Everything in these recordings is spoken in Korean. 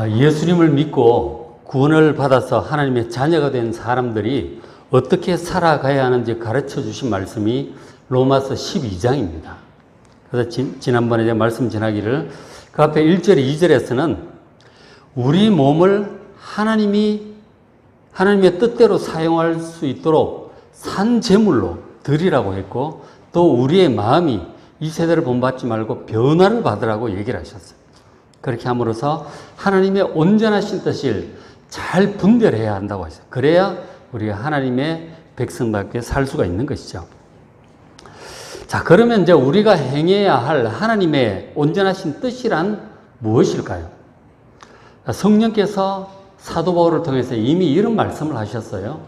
예수님을 믿고 구원을 받아서 하나님의 자녀가 된 사람들이 어떻게 살아가야 하는지 가르쳐 주신 말씀이 로마서 12장입니다. 그래서 지난번에 제가 말씀 전하기를 그 앞에 1절, 2절에서는 우리 몸을 하나님의 뜻대로 사용할 수 있도록 산 제물로 드리라고 했고, 또 우리의 마음이 이 세대를 본받지 말고 변화를 받으라고 얘기를 하셨어요. 그렇게 함으로써 하나님의 온전하신 뜻을 잘 분별해야 한다고 하셨어요. 그래야 우리가 하나님의 백성답게 살 수가 있는 것이죠. 자, 그러면 이제 우리가 행해야 할 하나님의 온전하신 뜻이란 무엇일까요? 성령께서 사도 바울을 통해서 이미 이런 말씀을 하셨어요.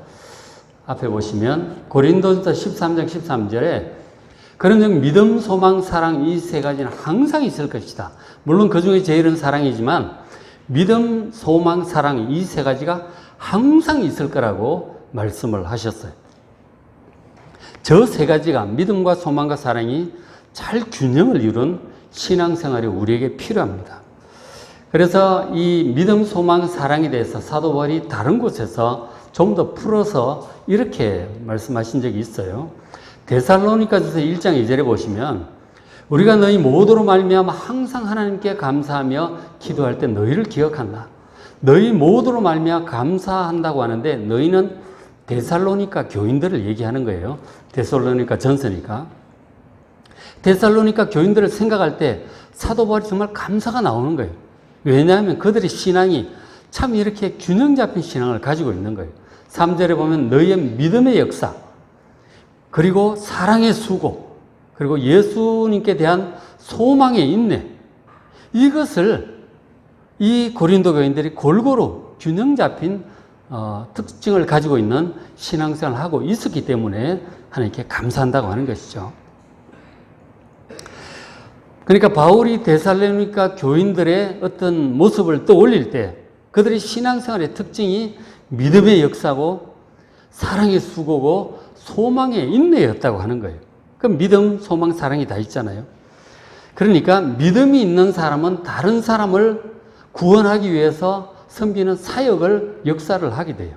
앞에 보시면 고린도전서 13장 13절에 그런즉 믿음, 소망, 사랑 이 세 가지는 항상 있을 것이다. 물론 그 중에 제일은 사랑이지만 믿음, 소망, 사랑 이 세 가지가 항상 있을 거라고 말씀을 하셨어요. 저 세 가지가 믿음과 소망과 사랑이 잘 균형을 이룬 신앙생활이 우리에게 필요합니다. 그래서 이 믿음, 소망, 사랑에 대해서 사도 바울이 다른 곳에서 좀 더 풀어서 이렇게 말씀하신 적이 있어요. 데살로니가전서 1장 2절에 보시면 우리가 너희 모두로 말미암아 항상 하나님께 감사하며 기도할 때 너희를 기억한다. 너희 모두로 말미암아 감사한다고 하는데 너희는 데살로니가 교인들을 얘기하는 거예요. 데살로니가 전서니까. 데살로니가 교인들을 생각할 때 사도 바울이 정말 감사가 나오는 거예요. 왜냐하면 그들의 신앙이 참 이렇게 균형 잡힌 신앙을 가지고 있는 거예요. 3절에 보면 너희의 믿음의 역사, 그리고 사랑의 수고, 그리고 예수님께 대한 소망의 인내, 이것을 이 고린도 교인들이 골고루 균형 잡힌 특징을 가지고 있는 신앙생활을 하고 있었기 때문에 하나님께 감사한다고 하는 것이죠. 그러니까 바울이 데살로니가 교인들의 어떤 모습을 떠올릴 때 그들의 신앙생활의 특징이 믿음의 역사고 사랑의 수고고 소망의 인내였다고 하는 거예요. 그럼 믿음, 소망, 사랑이 다 있잖아요. 그러니까 믿음이 있는 사람은 다른 사람을 구원하기 위해서 섬기는 사역을, 역사를 하게 돼요.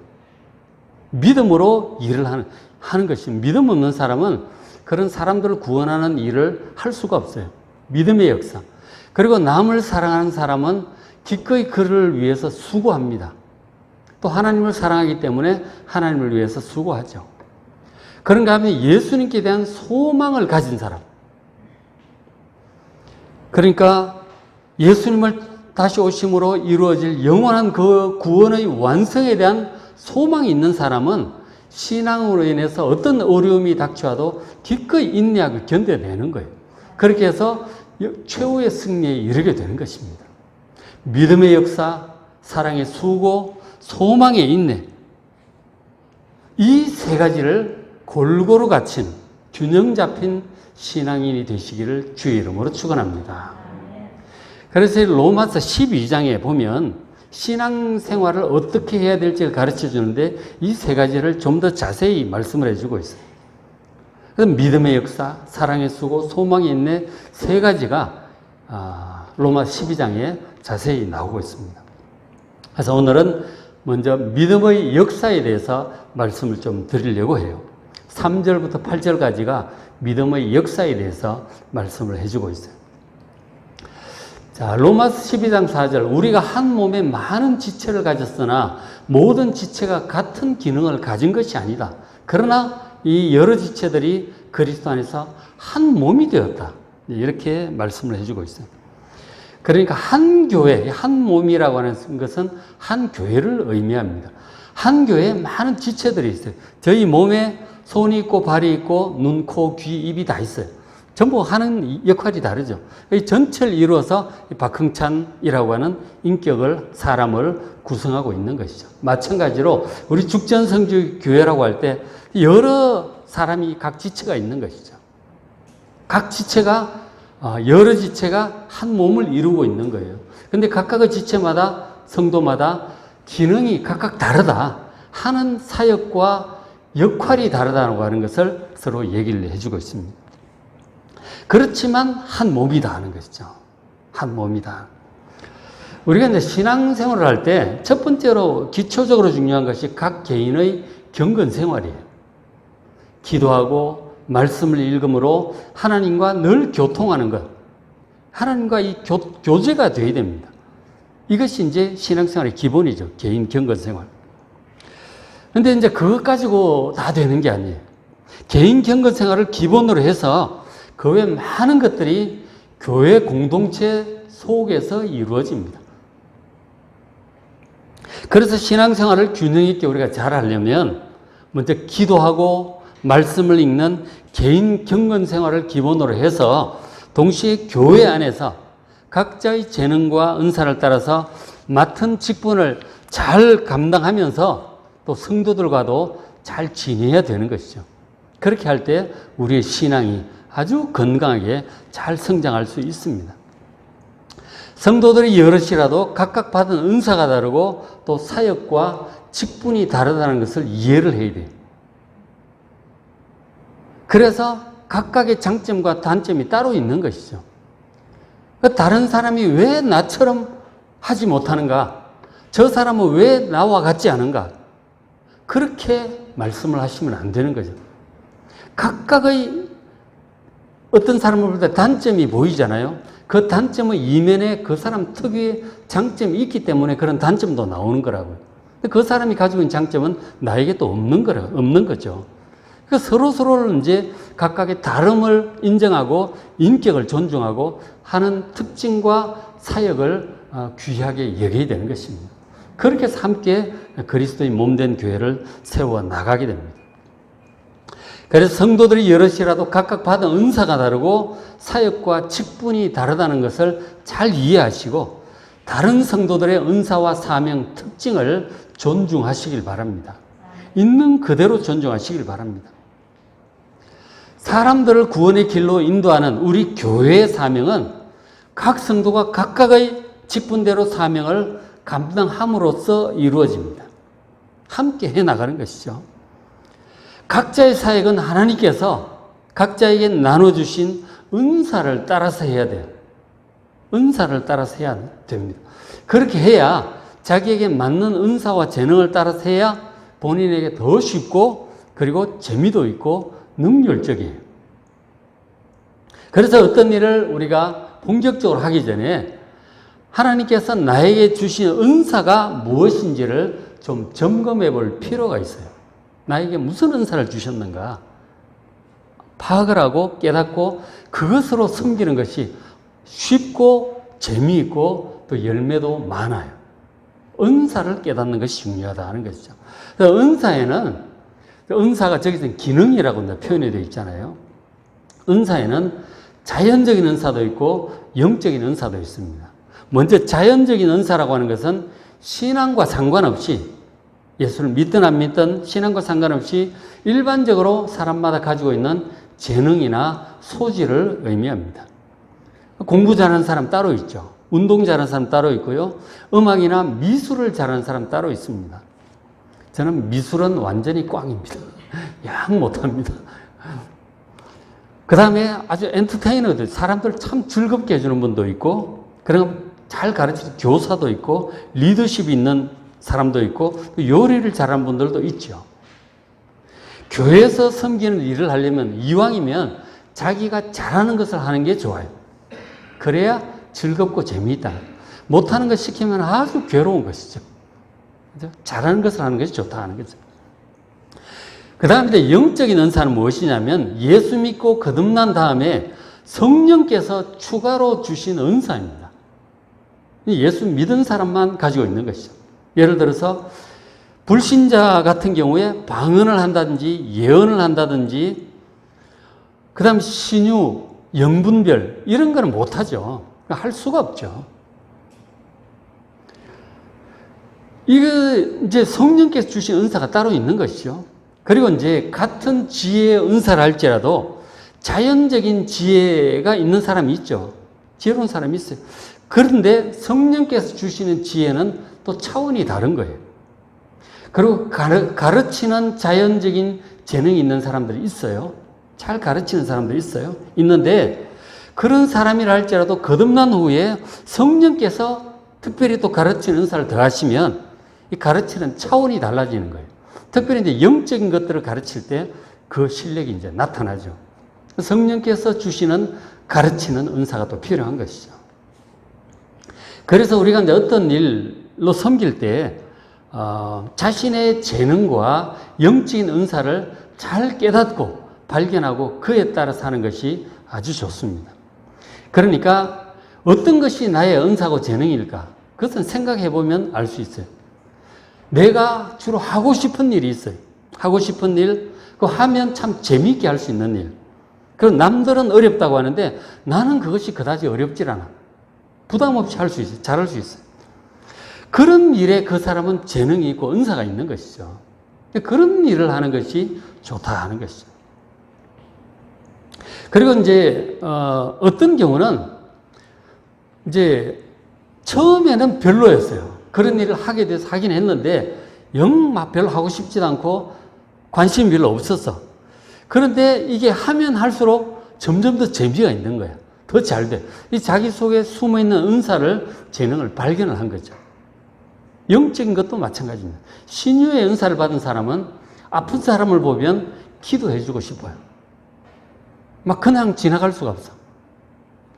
믿음으로 일을 하는 것입니다. 믿음 없는 사람은 그런 사람들을 구원하는 일을 할 수가 없어요. 믿음의 역사. 그리고 남을 사랑하는 사람은 기꺼이 그를 위해서 수고합니다. 또 하나님을 사랑하기 때문에 하나님을 위해서 수고하죠. 그런가 하면 예수님께 대한 소망을 가진 사람. 그러니까 예수님을 다시 오심으로 이루어질 영원한 그 구원의 완성에 대한 소망이 있는 사람은 신앙으로 인해서 어떤 어려움이 닥쳐와도 기꺼이 인내하고 견뎌내는 거예요. 그렇게 해서 최후의 승리에 이르게 되는 것입니다. 믿음의 역사, 사랑의 수고, 소망의 인내, 이 세 가지를 골고루 갖춘 균형 잡힌 신앙인이 되시기를 주의 이름으로 축원합니다. 그래서 로마서 12장에 보면 신앙생활을 어떻게 해야 될지를 가르쳐 주는데 이 세 가지를 좀 더 자세히 말씀을 해주고 있어요. 그래서 믿음의 역사, 사랑의 수고, 소망의 인내 세 가지가 로마 12장에 자세히 나오고 있습니다. 그래서 오늘은 먼저 믿음의 역사에 대해서 말씀을 좀 드리려고 해요. 3절부터 8절까지가 믿음의 역사에 대해서 말씀을 해주고 있어요. 자, 로마서 12장 4절, 우리가 한 몸에 많은 지체를 가졌으나 모든 지체가 같은 기능을 가진 것이 아니다. 그러나 이 여러 지체들이 그리스도 안에서 한 몸이 되었다. 이렇게 말씀을 해주고 있어요. 그러니까 한 교회, 한 몸이라고 하는 것은 한 교회를 의미합니다. 한 교회에 많은 지체들이 있어요. 저희 몸에 손이 있고 발이 있고 눈, 코, 귀, 입이 다 있어요. 전부 하는 역할이 다르죠. 이 전체를 이루어서 박흥찬이라고 하는 인격을, 사람을 구성하고 있는 것이죠. 마찬가지로 우리 죽전성주 교회라고 할 때 여러 사람이 각 지체가 있는 것이죠. 각 지체가 여러 지체가 한 몸을 이루고 있는 거예요. 그런데 각각의 지체마다, 성도마다 기능이 각각 다르다. 하는 사역과 역할이 다르다고 하는 것을 서로 얘기를 해주고 있습니다. 그렇지만 한 몸이다 하는 것이죠. 한 몸이다. 우리가 이제 신앙생활을 할 때 첫 번째로 기초적으로 중요한 것이 각 개인의 경건 생활이에요. 기도하고 말씀을 읽음으로 하나님과 늘 교통하는 것. 하나님과 이 교제가 되어야 됩니다. 이것이 이제 신앙생활의 기본이죠. 개인 경건 생활. 근데 이제 그것 가지고 다 되는 게 아니에요. 개인 경건 생활을 기본으로 해서 그 외 많은 것들이 교회 공동체 속에서 이루어집니다. 그래서 신앙생활을 균형 있게 우리가 잘 하려면 먼저 기도하고 말씀을 읽는 개인 경건 생활을 기본으로 해서 동시에 교회 안에서 각자의 재능과 은사를 따라서 맡은 직분을 잘 감당하면서 또 성도들과도 잘 지내야 되는 것이죠. 그렇게 할 때 우리의 신앙이 아주 건강하게 잘 성장할 수 있습니다. 성도들이 여럿이라도 각각 받은 은사가 다르고 또 사역과 직분이 다르다는 것을 이해를 해야 돼요. 그래서 각각의 장점과 단점이 따로 있는 것이죠. 다른 사람이 왜 나처럼 하지 못하는가? 저 사람은 왜 나와 같지 않은가? 그렇게 말씀을 하시면 안 되는 거죠. 각각의 어떤 사람을 볼 때 단점이 보이잖아요. 그 단점의 이면에 그 사람 특유의 장점이 있기 때문에 그런 단점도 나오는 거라고요. 그 사람이 가지고 있는 장점은 나에게 또 없는 거죠. 그러니까 서로를 이제 각각의 다름을 인정하고 인격을 존중하고 하는 특징과 사역을 귀하게 여겨야 되는 것입니다. 그렇게 해서 함께 그리스도의 몸된 교회를 세워 나가게 됩니다. 그래서 성도들이 여럿이라도 각각 받은 은사가 다르고 사역과 직분이 다르다는 것을 잘 이해하시고 다른 성도들의 은사와 사명, 특징을 존중하시길 바랍니다. 있는 그대로 존중하시길 바랍니다. 사람들을 구원의 길로 인도하는 우리 교회의 사명은 각 성도가 각각의 직분대로 사명을 감당함으로써 이루어집니다. 함께 해나가는 것이죠. 각자의 사역은 하나님께서 각자에게 나눠주신 은사를 따라서 해야 돼요. 은사를 따라서 해야 됩니다. 그렇게 해야 자기에게 맞는 은사와 재능을 따라서 해야 본인에게 더 쉽고 그리고 재미도 있고 능률적이에요. 그래서 어떤 일을 우리가 본격적으로 하기 전에 하나님께서 나에게 주신 은사가 무엇인지를 좀 점검해 볼 필요가 있어요. 나에게 무슨 은사를 주셨는가 파악을 하고 깨닫고 그것으로 섬기는 것이 쉽고 재미있고 또 열매도 많아요. 은사를 깨닫는 것이 중요하다 하는 것이죠. 그래서 은사가 저기서는 기능이라고 표현이 되어 있잖아요. 은사에는 자연적인 은사도 있고 영적인 은사도 있습니다. 먼저 자연적인 은사라고 하는 것은 신앙과 상관없이 예수를 믿든 안 믿든 신앙과 상관없이 일반적으로 사람마다 가지고 있는 재능이나 소질을 의미합니다. 공부 잘하는 사람 따로 있죠. 운동 잘하는 사람 따로 있고요. 음악이나 미술을 잘하는 사람 따로 있습니다. 저는 미술은 완전히 꽝입니다. 양 못합니다. 그 다음에 아주 엔터테이너들, 사람들 참 즐겁게 해주는 분도 있고, 그럼 잘 가르치는 교사도 있고, 리더십이 있는 사람도 있고, 요리를 잘하는 분들도 있죠. 교회에서 섬기는 일을 하려면 이왕이면 자기가 잘하는 것을 하는 게 좋아요. 그래야 즐겁고 재미있다. 못하는 것 시키면 아주 괴로운 것이죠. 잘하는 것을 하는 것이 좋다 하는 거죠. 그 다음에 영적인 은사는 무엇이냐면 예수 믿고 거듭난 다음에 성령께서 추가로 주신 은사입니다. 예수 믿은 사람만 가지고 있는 것이죠. 예를 들어서 불신자 같은 경우에 방언을 한다든지 예언을 한다든지 그 다음 신유, 영분별 이런 거는 못하죠. 할 수가 없죠. 이거 이제 성령께서 주신 은사가 따로 있는 것이죠. 그리고 이제 같은 지혜의 은사를 할지라도 자연적인 지혜가 있는 사람이 있죠. 지혜로운 사람이 있어요. 그런데 성령께서 주시는 지혜는 또 차원이 다른 거예요. 그리고 가르치는 자연적인 재능이 있는 사람들이 있어요. 잘 가르치는 사람들이 있어요. 있는데 그런 사람이라 할지라도 거듭난 후에 성령께서 특별히 또 가르치는 은사를 더하시면 이 가르치는 차원이 달라지는 거예요. 특별히 이제 영적인 것들을 가르칠 때 그 실력이 이제 나타나죠. 성령께서 주시는 가르치는 은사가 또 필요한 것이죠. 그래서 우리가 이제 어떤 일로 섬길 때 자신의 재능과 영적인 은사를 잘 깨닫고 발견하고 그에 따라 사는 것이 아주 좋습니다. 그러니까 어떤 것이 나의 은사고 재능일까? 그것은 생각해 보면 알 수 있어요. 내가 주로 하고 싶은 일이 있어요. 하고 싶은 일, 그거 하면 참 재미있게 할 수 있는 일. 그리고 남들은 어렵다고 하는데 나는 그것이 그다지 어렵질 않아. 부담 없이 할 수 있어요. 잘할 수 있어요. 그런 일에 그 사람은 재능이 있고 은사가 있는 것이죠. 그런 일을 하는 것이 좋다 하는 것이죠. 그리고 이제 어떤 경우는 이제 처음에는 별로였어요. 그런 일을 하게 돼서 하긴 했는데 영 막 별로 하고 싶지도 않고 관심이 별로 없었어. 그런데 이게 하면 할수록 점점 더 재미가 있는 거야. 더 잘 돼. 이 자기 속에 숨어있는 은사를, 재능을 발견을 한 거죠. 영적인 것도 마찬가지입니다. 신유의 은사를 받은 사람은 아픈 사람을 보면 기도해주고 싶어요. 막 그냥 지나갈 수가 없어.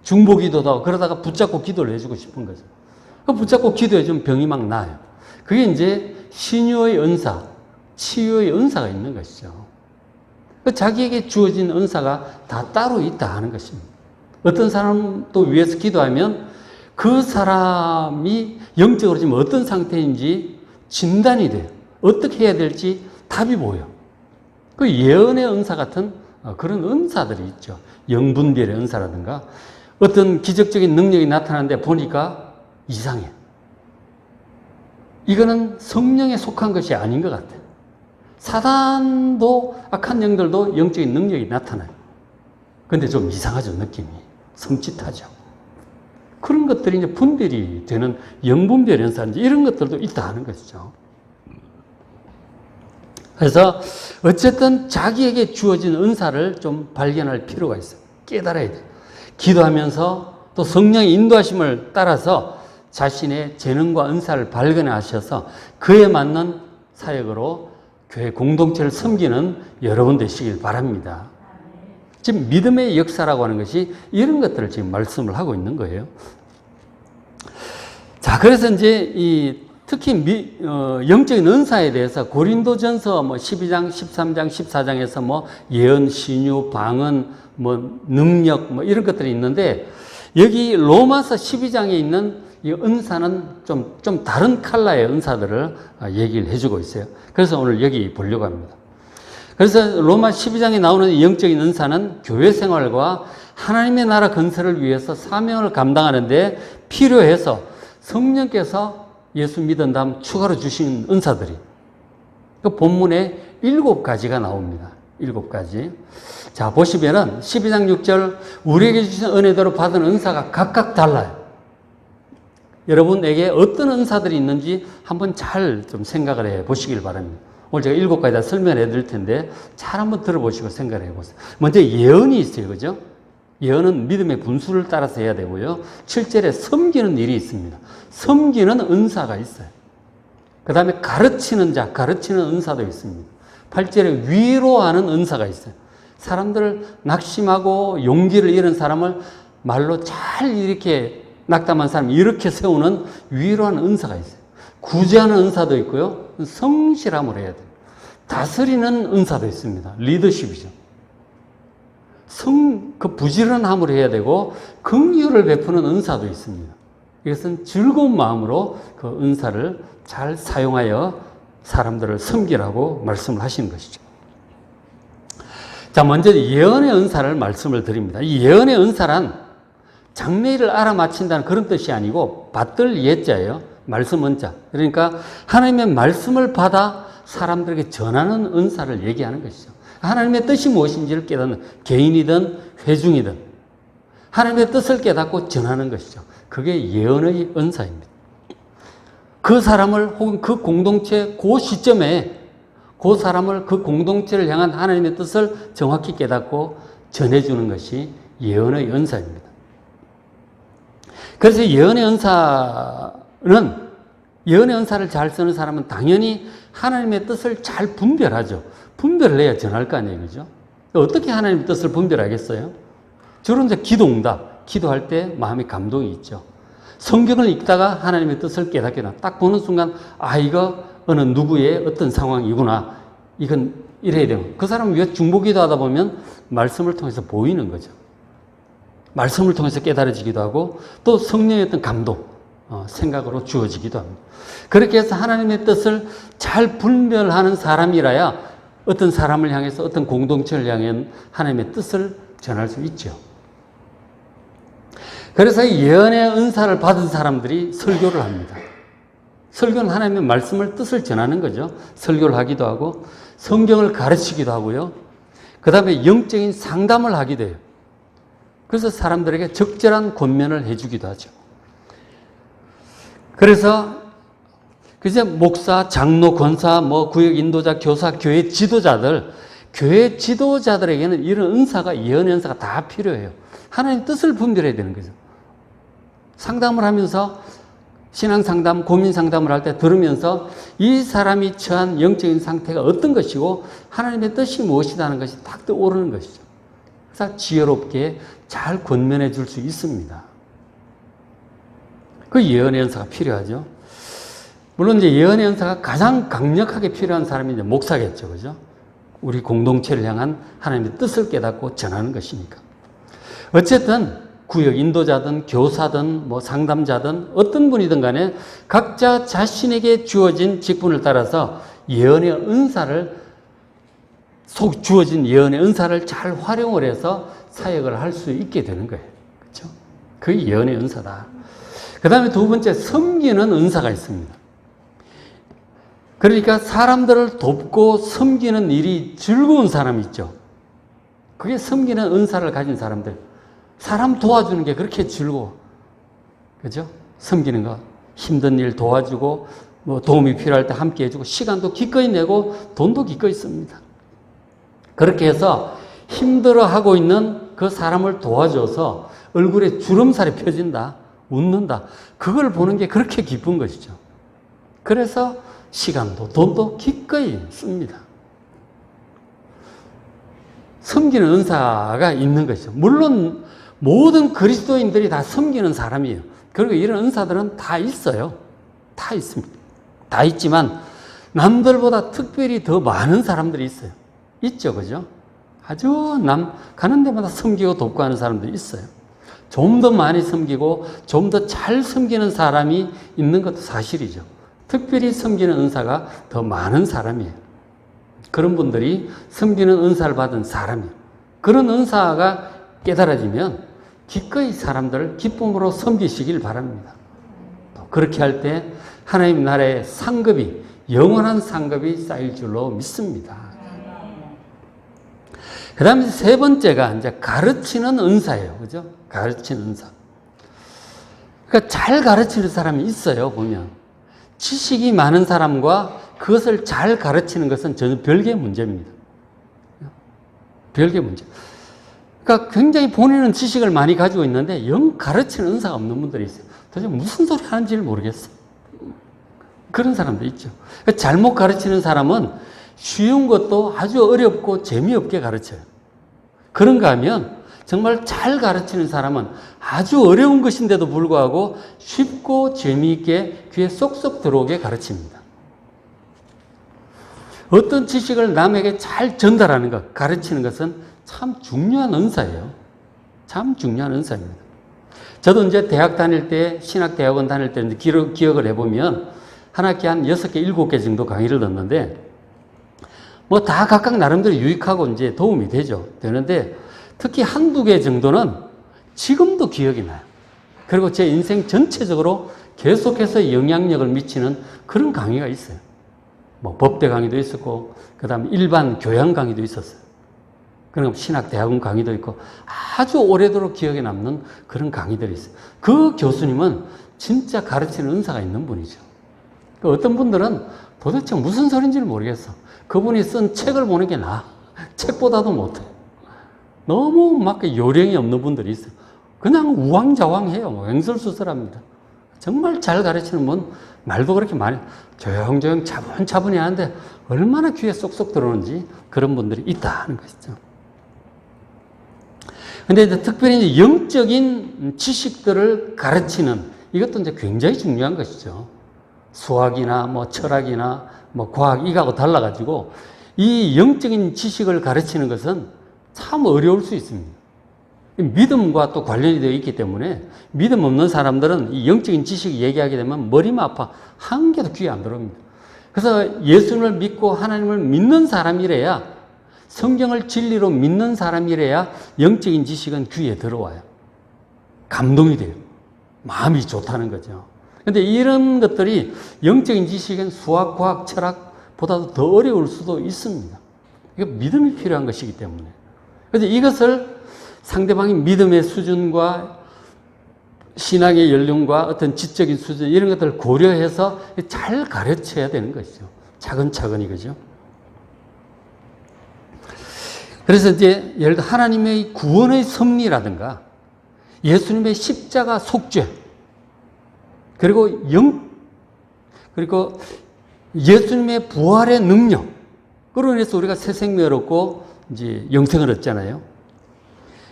중보기도도 하고 그러다가 붙잡고 기도를 해주고 싶은 거죠. 붙잡고 기도해주면 병이 막 나아요. 그게 이제 신유의 은사, 치유의 은사가 있는 것이죠. 자기에게 주어진 은사가 다 따로 있다 하는 것입니다. 어떤 사람도 위해서 기도하면 그 사람이 영적으로 지금 어떤 상태인지 진단이 돼요. 어떻게 해야 될지 답이 보여요. 그 예언의 은사 같은 그런 은사들이 있죠. 영분별의 은사라든가 어떤 기적적인 능력이 나타나는데 보니까 이상해. 이거는 성령에 속한 것이 아닌 것 같아요. 사단도 악한 영들도 영적인 능력이 나타나요. 근데 좀 이상하죠, 느낌이. 섬찟하죠. 그런 것들이 이제 분별이 되는 영분별 연사인지 이런 것들도 있다 하는 것이죠. 그래서 어쨌든 자기에게 주어진 은사를 좀 발견할 필요가 있어요. 깨달아야 돼요. 기도하면서 또 성령의 인도하심을 따라서 자신의 재능과 은사를 발견하셔서 그에 맞는 사역으로 교회 공동체를 섬기는 여러분 되시길 바랍니다. 지금 믿음의 역사라고 하는 것이 이런 것들을 지금 말씀을 하고 있는 거예요. 자, 그래서 이제 특히 영적인 은사에 대해서 고린도전서 12장, 13장, 14장에서 예언, 신유, 방언, 능력 이런 것들이 있는데 여기 로마서 12장에 있는 이 은사는 좀 다른 컬러의 은사들을 얘기를 해주고 있어요. 그래서 오늘 여기 보려고 합니다. 그래서 로마 12장에 나오는 영적인 은사는 교회 생활과 하나님의 나라 건설을 위해서 사명을 감당하는데 필요해서 성령께서 예수 믿은 다음 추가로 주신 은사들이 그 본문에 7가지가 나옵니다. 7가지. 자, 보시면은 12장 6절 우리에게 주신 은혜대로 받은 은사가 각각 달라요. 여러분에게 어떤 은사들이 있는지 한번 잘 좀 생각을 해 보시길 바랍니다. 오늘 제가 7가지 다 설명해 드릴 텐데 잘 한번 들어보시고 생각을 해 보세요. 먼저 예언이 있어요. 그죠? 예언은 믿음의 분수를 따라서 해야 되고요. 7절에 섬기는 일이 있습니다. 섬기는 은사가 있어요. 그 다음에 가르치는 자, 가르치는 은사도 있습니다. 8절에 위로하는 은사가 있어요. 사람들을 낙심하고 용기를 잃은 사람을 말로 잘 이렇게 낙담한 사람 이렇게 세우는 위로하는 은사가 있어요. 구제하는 은사도 있고요. 성실함을 해야 돼요. 다스리는 은사도 있습니다. 리더십이죠. 그 부지런함을 해야 되고 긍휼을 베푸는 은사도 있습니다. 이것은 즐거운 마음으로 그 은사를 잘 사용하여 사람들을 섬기라고 말씀을 하시는 것이죠. 자, 먼저 예언의 은사를 말씀을 드립니다. 이 예언의 은사란 장래일을 알아맞힌다는 그런 뜻이 아니고 받들 예자예요. 말씀 은자. 그러니까 하나님의 말씀을 받아 사람들에게 전하는 은사를 얘기하는 것이죠. 하나님의 뜻이 무엇인지를 깨닫는 개인이든 회중이든 하나님의 뜻을 깨닫고 전하는 것이죠. 그게 예언의 은사입니다. 그 사람을 혹은 그 공동체 그 시점에 그 사람을 그 공동체를 향한 하나님의 뜻을 정확히 깨닫고 전해주는 것이 예언의 은사입니다. 그래서 예언의 은사를 예언의 은사를 잘 쓰는 사람은 당연히 하나님의 뜻을 잘 분별하죠. 분별을 해야 전할 거 아니에요. 그죠? 어떻게 하나님의 뜻을 분별하겠어요? 주로 이제 기도응답, 기도할 때 마음의 감동이 있죠. 성경을 읽다가 하나님의 뜻을 깨닫게 나. 딱 보는 순간, 아, 이거 어느 누구의 어떤 상황이구나. 이건 이래야 돼요. 그 사람을 위해 중보기도 하다 보면 말씀을 통해서 보이는 거죠. 말씀을 통해서 깨달아지기도 하고 또 성령의 어떤 감동, 생각으로 주어지기도 합니다. 그렇게 해서 하나님의 뜻을 잘 분별하는 사람이라야 어떤 사람을 향해서 어떤 공동체를 향한 하나님의 뜻을 전할 수 있죠. 그래서 예언의 은사를 받은 사람들이 설교를 합니다. 설교는 하나님의 말씀을 뜻을 전하는 거죠. 설교를 하기도 하고 성경을 가르치기도 하고요. 그 다음에 영적인 상담을 하기도 해요. 그래서 사람들에게 적절한 권면을 해주기도 하죠. 그래서 그제 목사, 장로, 권사, 구역 인도자, 교사, 교회 지도자들에게는 이런 은사가, 예언의 은사가 다 필요해요. 하나님의 뜻을 분별해야 되는 거죠. 상담을 하면서 신앙 상담, 고민 상담을 할 때 들으면서 이 사람이 처한 영적인 상태가 어떤 것이고 하나님의 뜻이 무엇이다 하는 것이 딱 떠오르는 것이죠. 그래서 지혜롭게 잘 권면해 줄 수 있습니다. 그 예언의 은사가 필요하죠. 물론 이제 예언의 은사가 가장 강력하게 필요한 사람이 이제 목사겠죠. 그죠? 우리 공동체를 향한 하나님의 뜻을 깨닫고 전하는 것이니까. 어쨌든 구역 인도자든 교사든 상담자든 어떤 분이든 간에 각자 자신에게 주어진 직분을 따라서 주어진 예언의 은사를 잘 활용을 해서 사역을 할 수 있게 되는 거예요. 그렇죠? 그게 예언의 은사다. 그 다음에 두 번째, 섬기는 은사가 있습니다. 그러니까 사람들을 돕고 섬기는 일이 즐거운 사람이 있죠. 그게 섬기는 은사를 가진 사람들. 사람 도와주는 게 그렇게 즐거워. 그죠? 섬기는 거. 힘든 일 도와주고, 도움이 필요할 때 함께 해주고, 시간도 기꺼이 내고, 돈도 기꺼이 씁니다. 그렇게 해서 힘들어하고 있는 그 사람을 도와줘서 얼굴에 주름살이 펴진다, 웃는다. 그걸 보는 게 그렇게 기쁜 것이죠. 그래서 시간도 돈도 기꺼이 씁니다. 섬기는 은사가 있는 것이죠. 물론 모든 그리스도인들이 다 섬기는 사람이에요. 그리고 이런 은사들은 다 있어요. 다 있습니다. 다 있지만 남들보다 특별히 더 많은 사람들이 있어요. 있죠, 그죠? 아주 가는 데마다 섬기고 돕고 하는 사람들이 있어요. 좀 더 많이 섬기고 좀 더 잘 섬기는 사람이 있는 것도 사실이죠. 특별히 섬기는 은사가 더 많은 사람이에요. 그런 분들이 섬기는 은사를 받은 사람이에요. 그런 은사가 깨달아지면 기꺼이 사람들을 기쁨으로 섬기시길 바랍니다. 그렇게 할 때 하나님 나라의 상급이, 영원한 상급이 쌓일 줄로 믿습니다. 그 다음에 세 번째가 이제 가르치는 은사예요. 그죠? 가르치는 은사. 그러니까 잘 가르치는 사람이 있어요, 보면. 지식이 많은 사람과 그것을 잘 가르치는 것은 전혀 별개의 문제입니다. 별개의 문제. 그러니까 굉장히 본인은 지식을 많이 가지고 있는데 영 가르치는 은사가 없는 분들이 있어요. 도대체 무슨 소리 하는지를 모르겠어. 그런 사람도 있죠. 그러니까 잘못 가르치는 사람은 쉬운 것도 아주 어렵고 재미없게 가르쳐요. 그런가 하면 정말 잘 가르치는 사람은 아주 어려운 것인데도 불구하고 쉽고 재미있게 귀에 쏙쏙 들어오게 가르칩니다. 어떤 지식을 남에게 잘 전달하는 것, 가르치는 것은 참 중요한 은사예요. 참 중요한 은사입니다. 저도 이제 대학 다닐 때, 신학대학원 다닐 때 기억을 해보면 한 학기에 한 6개, 7개 정도 강의를 듣는데 다 각각 나름대로 유익하고 이제 도움이 되는데 특히 한두 개 정도는 지금도 기억이 나요. 그리고 제 인생 전체적으로 계속해서 영향력을 미치는 그런 강의가 있어요. 법대 강의도 있었고, 그 다음에 일반 교양 강의도 있었어요. 그리고 신학대학원 강의도 있고, 아주 오래도록 기억에 남는 그런 강의들이 있어요. 그 교수님은 진짜 가르치는 은사가 있는 분이죠. 어떤 분들은 도대체 무슨 소린지를 모르겠어. 그분이 쓴 책을 보는 게 나아. 책보다도 못해. 너무 막 요령이 없는 분들이 있어요. 그냥 우왕좌왕해요. 횡설수설합니다. 정말 잘 가르치는 분, 말도 그렇게 많이 조용조용 차분차분히 하는데 얼마나 귀에 쏙쏙 들어오는지 그런 분들이 있다는 것이죠. 근데 이제 특별히 이제 영적인 지식들을 가르치는 이것도 이제 굉장히 중요한 것이죠. 수학이나 뭐 철학이나 뭐 과학 이거하고 달라가지고 이 영적인 지식을 가르치는 것은 참 어려울 수 있습니다. 믿음과 또 관련이 되어 있기 때문에 믿음 없는 사람들은 이 영적인 지식 얘기하게 되면 머리만 아파 한 개도 귀에 안 들어옵니다. 그래서 예수를 믿고 하나님을 믿는 사람이래야, 성경을 진리로 믿는 사람이래야 영적인 지식은 귀에 들어와요. 감동이 돼요. 마음이 좋다는 거죠. 근데 이런 것들이 영적인 지식은 수학, 과학, 철학보다도 더 어려울 수도 있습니다. 이거 믿음이 필요한 것이기 때문에. 그래서 이것을 상대방의 믿음의 수준과 신앙의 연륜과 어떤 지적인 수준 이런 것들을 고려해서 잘 가르쳐야 되는 것이죠. 차근차근히, 그죠? 그래서 이제 예를 들어 하나님의 구원의 섭리라든가 예수님의 십자가 속죄 그리고 예수님의 부활의 능력, 그로 인해서 우리가 새 생명을 얻고 이제 영생을 얻잖아요.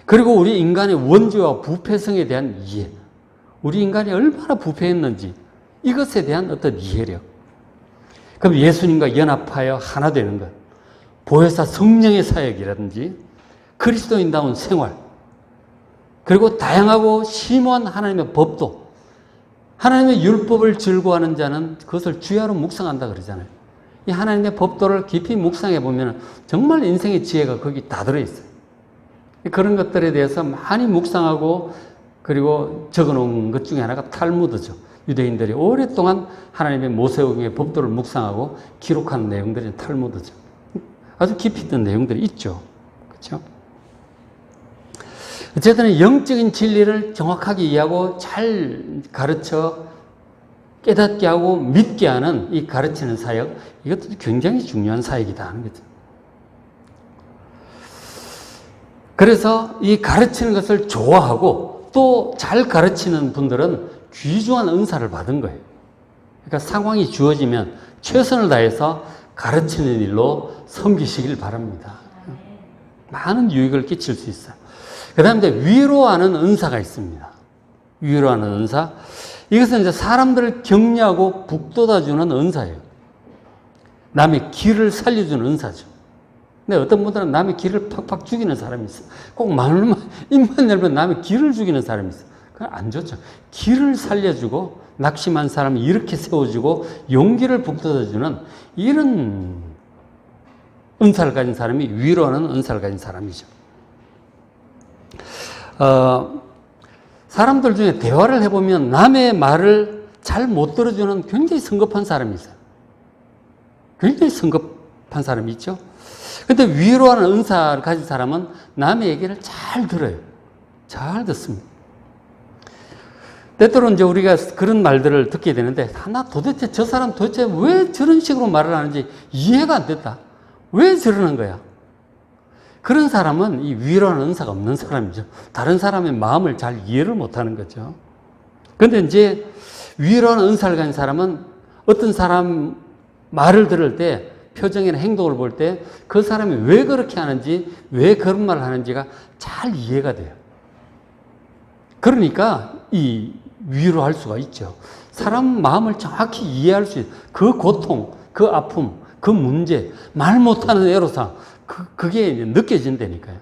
그리고 우리 인간의 원죄와 부패성에 대한 이해, 우리 인간이 얼마나 부패했는지 이것에 대한 어떤 이해력, 그럼 예수님과 연합하여 하나 되는 것, 보혜사 성령의 사역이라든지 그리스도인다운 생활, 그리고 다양하고 심오한 하나님의 법도, 하나님의 율법을 즐거워하는 자는 그것을 주야로 묵상한다 그러잖아요. 이 하나님의 법도를 깊이 묵상해 보면 정말 인생의 지혜가 거기 다 들어있어요. 그런 것들에 대해서 많이 묵상하고 그리고 적어놓은 것 중에 하나가 탈무드죠. 유대인들이 오랫동안 하나님의 모세오경의 법도를 묵상하고 기록한 내용들이 탈무드죠. 아주 깊이 있던 내용들이 있죠. 그렇죠? 어쨌든 영적인 진리를 정확하게 이해하고 잘 가르쳐 깨닫게 하고 믿게 하는 이 가르치는 사역, 이것도 굉장히 중요한 사역이다 하는 거죠. 그래서 이 가르치는 것을 좋아하고 또 잘 가르치는 분들은 귀중한 은사를 받은 거예요. 그러니까 상황이 주어지면 최선을 다해서 가르치는 일로 섬기시길 바랍니다. 많은 유익을 끼칠 수 있어요. 그 다음에 위로하는 은사가 있습니다. 위로하는 은사. 이것은 이제 사람들을 격려하고 북돋아주는 은사예요. 남의 기를 살려주는 은사죠. 근데 어떤 분들은 남의 기를 팍팍 죽이는 사람이 있어요. 꼭 말만, 입만 열면 남의 기를 죽이는 사람이 있어요. 그건 안 좋죠. 기를 살려주고 낙심한 사람을 이렇게 세워주고 용기를 북돋아주는 이런 은사를 가진 사람이 위로하는 은사를 가진 사람이죠. 사람들 중에 대화를 해보면 남의 말을 잘 못 들어주는 굉장히 성급한 사람이 있어요. 굉장히 성급한 사람이 있죠. 근데 위로하는 은사를 가진 사람은 남의 얘기를 잘 들어요. 잘 듣습니다. 때때로 이제 우리가 그런 말들을 듣게 되는데, 나 도대체 저 사람 도대체 왜 저런 식으로 말을 하는지 이해가 안 됐다. 왜 저러는 거야? 그런 사람은 이 위로하는 은사가 없는 사람이죠. 다른 사람의 마음을 잘 이해를 못 하는 거죠. 그런데 이제 위로하는 은사를 가진 사람은 어떤 사람 말을 들을 때 표정이나 행동을 볼 때 그 사람이 왜 그렇게 하는지, 왜 그런 말을 하는지가 잘 이해가 돼요. 그러니까 이 위로할 수가 있죠. 사람 마음을 정확히 이해할 수 있어요. 그 고통, 그 아픔, 그 문제, 말 못하는 애로사항, 그게 느껴진다니까요.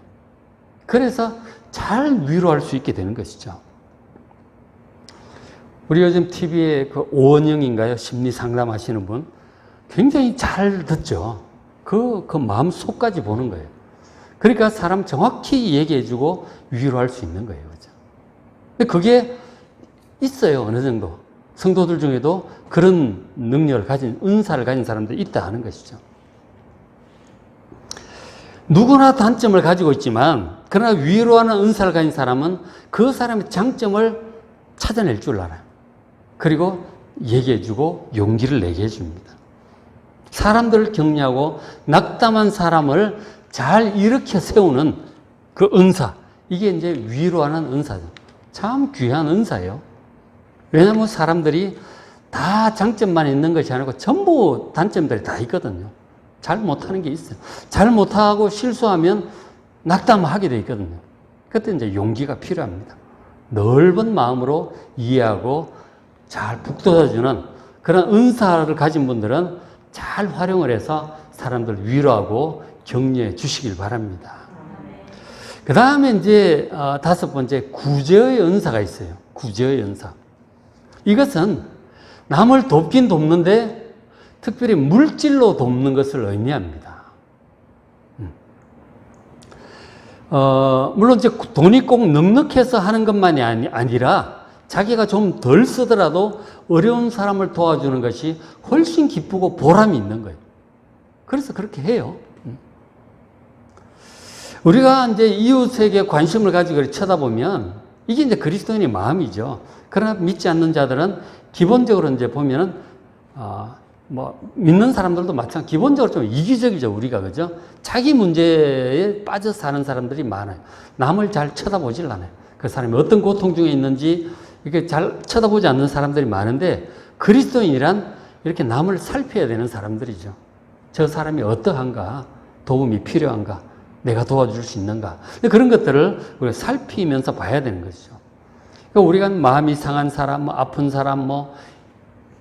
그래서 잘 위로할 수 있게 되는 것이죠. 우리 요즘 TV에 그 오원영인가요? 심리 상담하시는 분. 굉장히 잘 듣죠. 그 마음 속까지 보는 거예요. 그러니까 사람 정확히 얘기해주고 위로할 수 있는 거예요. 그죠? 근데 그게 있어요. 어느 정도. 성도들 중에도 그런 능력을 가진, 은사를 가진 사람들이 있다 하는 것이죠. 누구나 단점을 가지고 있지만, 그러나 위로하는 은사를 가진 사람은 그 사람의 장점을 찾아낼 줄 알아요. 그리고 얘기해주고 용기를 내게 해줍니다. 사람들을 격려하고 낙담한 사람을 잘 일으켜 세우는 그 은사, 이게 이제 위로하는 은사죠. 참 귀한 은사예요. 왜냐하면 사람들이 다 장점만 있는 것이 아니고 전부 단점들이 다 있거든요. 잘 못하는 게 있어요. 잘 못하고 실수하면 낙담하게 돼 있거든요. 그때 이제 용기가 필요합니다. 넓은 마음으로 이해하고 잘 북돋아주는 그런 은사를 가진 분들은 잘 활용을 해서 사람들 위로하고 격려해 주시길 바랍니다. 그 다음에 이제 다섯 번째, 구제의 은사가 있어요. 구제의 은사. 이것은 남을 돕긴 돕는데 특별히 물질로 돕는 것을 의미합니다. 물론 이제 돈이 꼭 넉넉해서 하는 것만이 아니라 자기가 좀 덜 쓰더라도 어려운 사람을 도와주는 것이 훨씬 기쁘고 보람이 있는 거예요. 그래서 그렇게 해요. 우리가 이제 이웃에게 관심을 가지고 쳐다보면 이게 이제 그리스도인의 마음이죠. 그러나 믿지 않는 자들은 기본적으로 이제 보면은, 믿는 사람들도 마찬가지, 기본적으로 좀 이기적이죠, 우리가. 그죠? 자기 문제에 빠져 사는 사람들이 많아요. 남을 잘 쳐다보질 않아요. 그 사람이 어떤 고통 중에 있는지 이렇게 잘 쳐다보지 않는 사람들이 많은데, 그리스도인이란 이렇게 남을 살펴야 되는 사람들이죠. 저 사람이 어떠한가? 도움이 필요한가? 내가 도와줄 수 있는가? 그런 것들을 우리가 살피면서 봐야 되는 것이죠. 그러니까 우리가 마음이 상한 사람, 아픈 사람,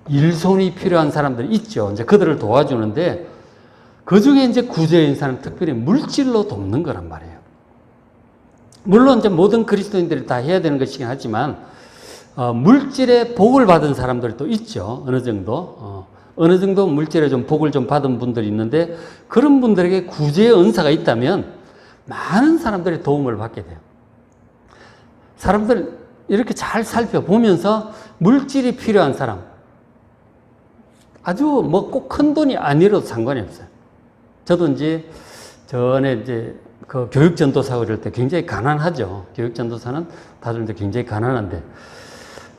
일손이 필요한 사람들이 있죠. 이제 그들을 도와주는데, 그 중에 이제 구제인 사람, 특별히 물질로 돕는 거란 말이에요. 물론 이제 모든 그리스도인들이 다 해야 되는 것이긴 하지만, 물질에 복을 받은 사람들이 또 있죠. 어느 정도. 어느 정도 물질에 좀 복을 좀 받은 분들이 있는데, 그런 분들에게 구제의 은사가 있다면 많은 사람들이 도움을 받게 돼요. 사람들 이렇게 잘 살펴보면서 물질이 필요한 사람, 아주 꼭 큰 돈이 아니라도 상관이 없어요. 저도 이제 전에 이제 그 교육전도사고 이럴 때 굉장히 가난하죠. 교육전도사는 다들 이제 굉장히 가난한데,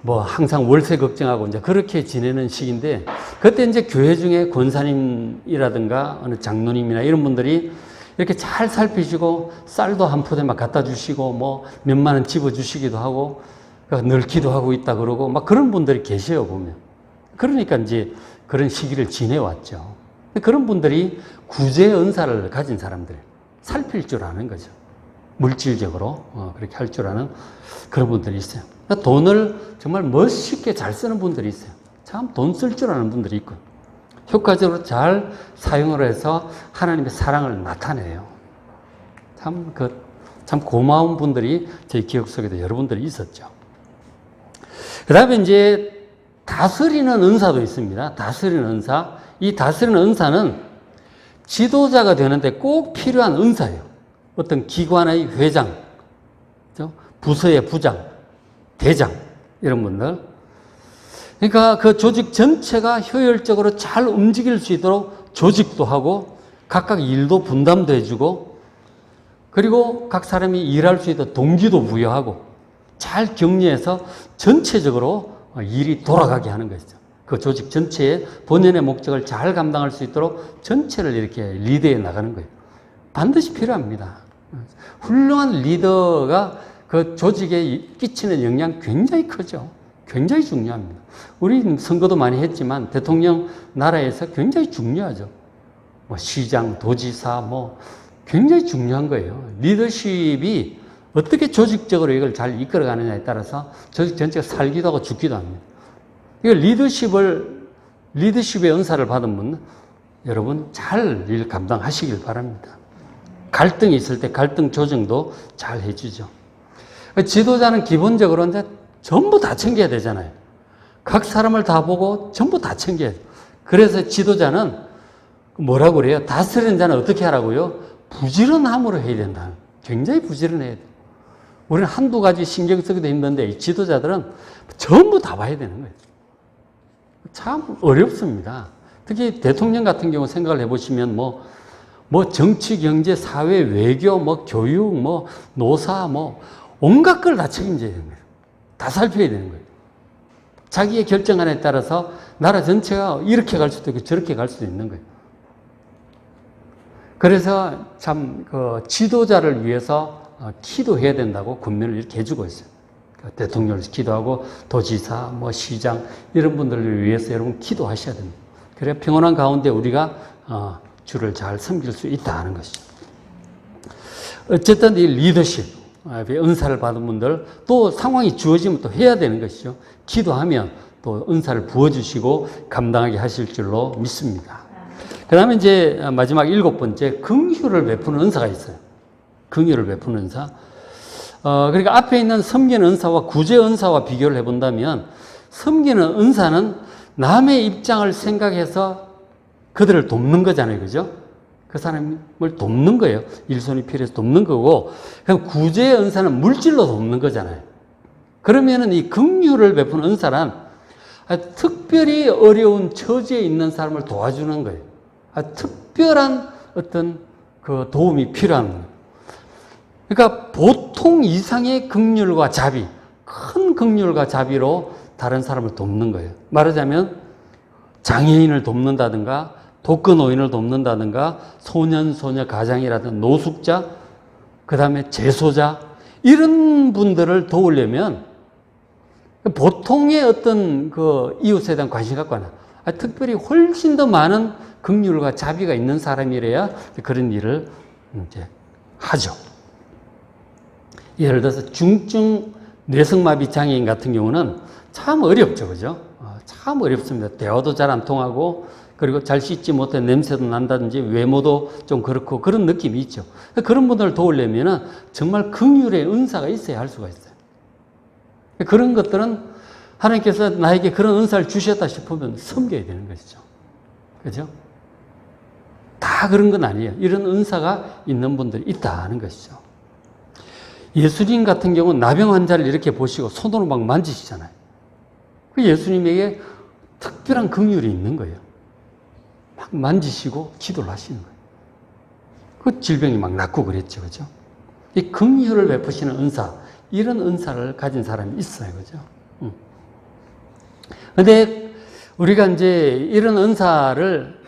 항상 월세 걱정하고 이제 그렇게 지내는 시기인데, 그때 이제 교회 중에 권사님이라든가 어느 장로님이나 이런 분들이 이렇게 잘 살피시고 쌀도 한 포대 막 갖다 주시고 몇만 원 집어 주시기도 하고 늘 기도하고 있다 그러고 그런 분들이 계셔요, 보면. 그러니까 이제 그런 시기를 지내왔죠. 그런 분들이 구제의 은사를 가진 사람들, 살필 줄 아는 거죠. 물질적으로 그렇게 할 줄 아는 그런 분들이 있어요. 그러니까 돈을 정말 멋있게 잘 쓰는 분들이 있어요. 참 돈 쓸 줄 아는 분들이 있고, 효과적으로 잘 사용을 해서 하나님의 사랑을 나타내요. 참 고마운 분들이 제 기억 속에도 여러분들이 있었죠. 그 다음에 이제 다스리는 은사도 있습니다. 다스리는 은사. 이 다스리는 은사는 지도자가 되는데 꼭 필요한 은사예요. 어떤 기관의 회장, 부서의 부장, 대장, 이런 분들. 그러니까 그 조직 전체가 효율적으로 잘 움직일 수 있도록 조직도 하고, 각각 일도 분담도 해주고, 그리고 각 사람이 일할 수 있도록 동기도 부여하고, 잘 격려해서 전체적으로 일이 돌아가게 하는 것이죠. 그 조직 전체의 본연의 목적을 잘 감당할 수 있도록 전체를 이렇게 리드해 나가는 거예요. 반드시 필요합니다. 훌륭한 리더가 그 조직에 끼치는 영향 굉장히 크죠. 굉장히 중요합니다. 우리 선거도 많이 했지만 대통령 나라에서 굉장히 중요하죠. 시장, 도지사, 굉장히 중요한 거예요. 리더십이 어떻게 조직적으로 이걸 잘 이끌어가느냐에 따라서 조직 전체가 살기도 하고 죽기도 합니다. 이거 리더십의 은사를 받은 분, 여러분 잘 일 감당하시길 바랍니다. 갈등이 있을 때 갈등 조정도 잘 해주죠. 지도자는 기본적으로 이제 전부 다 챙겨야 되잖아요. 각 사람을 다 보고 전부 다 챙겨야 돼요. 그래서 지도자는 뭐라고 그래요? 다스리는 자는 어떻게 하라고요? 부지런함으로 해야 된다. 굉장히 부지런해야 돼요. 우리는 한두 가지 신경 쓰기도 힘든데 이 지도자들은 전부 다 봐야 되는 거예요. 참 어렵습니다. 특히 대통령 같은 경우 생각을 해보시면 정치, 경제, 사회, 외교, 교육, 노사, 온갖 걸 다 책임져야 되는 거예요. 다 살펴야 되는 거예요. 자기의 결정안에 따라서 나라 전체가 이렇게 갈 수도 있고 저렇게 갈 수도 있는 거예요. 그래서 참 지도자를 위해서 기도해야 된다고 권면을 이렇게 해주고 있어요. 대통령을 기도하고 도지사, 뭐 시장 이런 분들을 위해서 여러분 기도하셔야 됩니다. 그래야 평온한 가운데 우리가 주를 잘 섬길 수 있다 하는 것이죠. 어쨌든 이 리더십, 은사를 받은 분들 또 상황이 주어지면 또 해야 되는 것이죠. 기도하면 또 은사를 부어주시고 감당하게 하실 줄로 믿습니다. 그 다음에 이제 마지막 7번째, 긍휼을 베푸는 은사가 있어요. 긍휼을 베푸는 은사. 그러니까 앞에 있는 섬기는 은사와 구제 은사와 비교를 해본다면 섬기는 은사는 남의 입장을 생각해서 그들을 돕는 거잖아요. 그죠? 그 사람을 돕는 거예요. 일손이 필요해서 돕는 거고, 그럼 구제의 은사는 물질로 돕는 거잖아요. 그러면은 이 긍휼을 베푸는 은사란 특별히 어려운 처지에 있는 사람을 도와주는 거예요. 특별한 어떤 그 도움이 필요한 거예요. 그러니까 보통 이상의 긍휼과 자비, 큰 긍휼과 자비로 다른 사람을 돕는 거예요. 말하자면 장애인을 돕는다든가 독거노인을 돕는다든가 소년, 소녀, 가장이라든가 노숙자, 그 다음에 재소자 이런 분들을 도우려면 보통의 어떤 그 이웃에 대한 관심 갖고 하나 특별히 훨씬 더 많은 긍휼과 자비가 있는 사람이래야 그런 일을 이제 하죠. 예를 들어서 중증 뇌성마비 장애인 같은 경우는 참 어렵죠. 그죠? 참 어렵습니다. 대화도 잘 안 통하고 그리고 잘 씻지 못해 냄새도 난다든지 외모도 좀 그렇고 그런 느낌이 있죠. 그런 분들을 도우려면 정말 긍휼의 은사가 있어야 할 수가 있어요. 그런 것들은 하나님께서 나에게 그런 은사를 주셨다 싶으면 섬겨야 되는 것이죠. 그죠? 다 그런 건 아니에요. 이런 은사가 있는 분들이 있다는 것이죠. 예수님 같은 경우는 나병 환자를 이렇게 보시고 손으로 막 만지시잖아요. 그 예수님에게 특별한 긍휼이 있는 거예요. 막 만지시고 기도를 하시는 거예요. 그 질병이 막 낫고 그랬죠. 그죠? 이 긍휼을 베푸시는 은사, 이런 은사를 가진 사람이 있어요. 그죠? 근데 우리가 이제 이런 은사를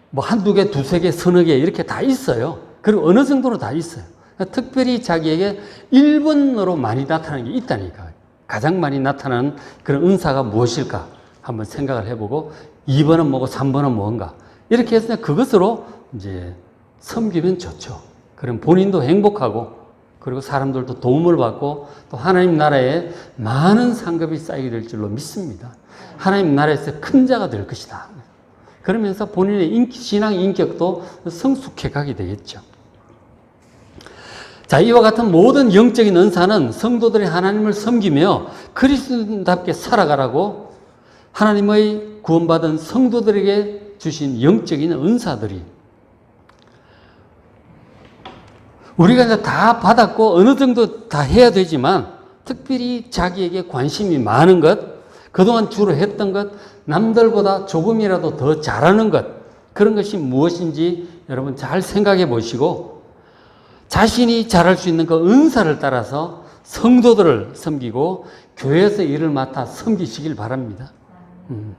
뭐 한두 개, 두세 개, 서너 개 이렇게 다 있어요. 그리고 어느 정도로 다 있어요. 특별히 자기에게 1번으로 많이 나타나는 게 있다니까. 가장 많이 나타나는 그런 은사가 무엇일까 한번 생각을 해보고 2번은 뭐고 3번은 뭔가 이렇게 해서 그것으로 이제 섬기면 좋죠. 그럼 본인도 행복하고 그리고 사람들도 도움을 받고 또 하나님 나라에 많은 상급이 쌓이게 될 줄로 믿습니다. 하나님 나라에서 큰 자가 될 것이다. 그러면서 본인의 신앙 인격도 성숙해 가게 되겠죠. 자, 이와 같은 모든 영적인 은사는 성도들이 하나님을 섬기며 그리스도인답게 살아가라고 하나님의 구원받은 성도들에게 주신 영적인 은사들이 우리가 이제 다 받았고 어느 정도 다 해야 되지만 특별히 자기에게 관심이 많은 것, 그동안 주로 했던 것, 남들보다 조금이라도 더 잘하는 것, 그런 것이 무엇인지 여러분 잘 생각해 보시고 자신이 잘할 수 있는 그 은사를 따라서 성도들을 섬기고 교회에서 일을 맡아 섬기시길 바랍니다.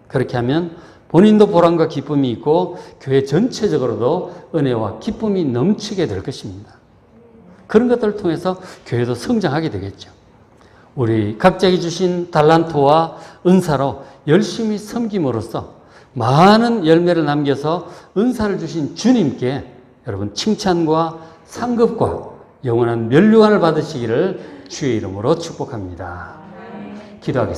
그렇게 하면 본인도 보람과 기쁨이 있고 교회 전체적으로도 은혜와 기쁨이 넘치게 될 것입니다. 그런 것들을 통해서 교회도 성장하게 되겠죠. 우리 각자에게 주신 달란트와 은사로 열심히 섬김으로써 많은 열매를 남겨서 은사를 주신 주님께 여러분 칭찬과 상급과 영원한 면류관을 받으시기를 주의 이름으로 축복합니다. 기도하겠습니다.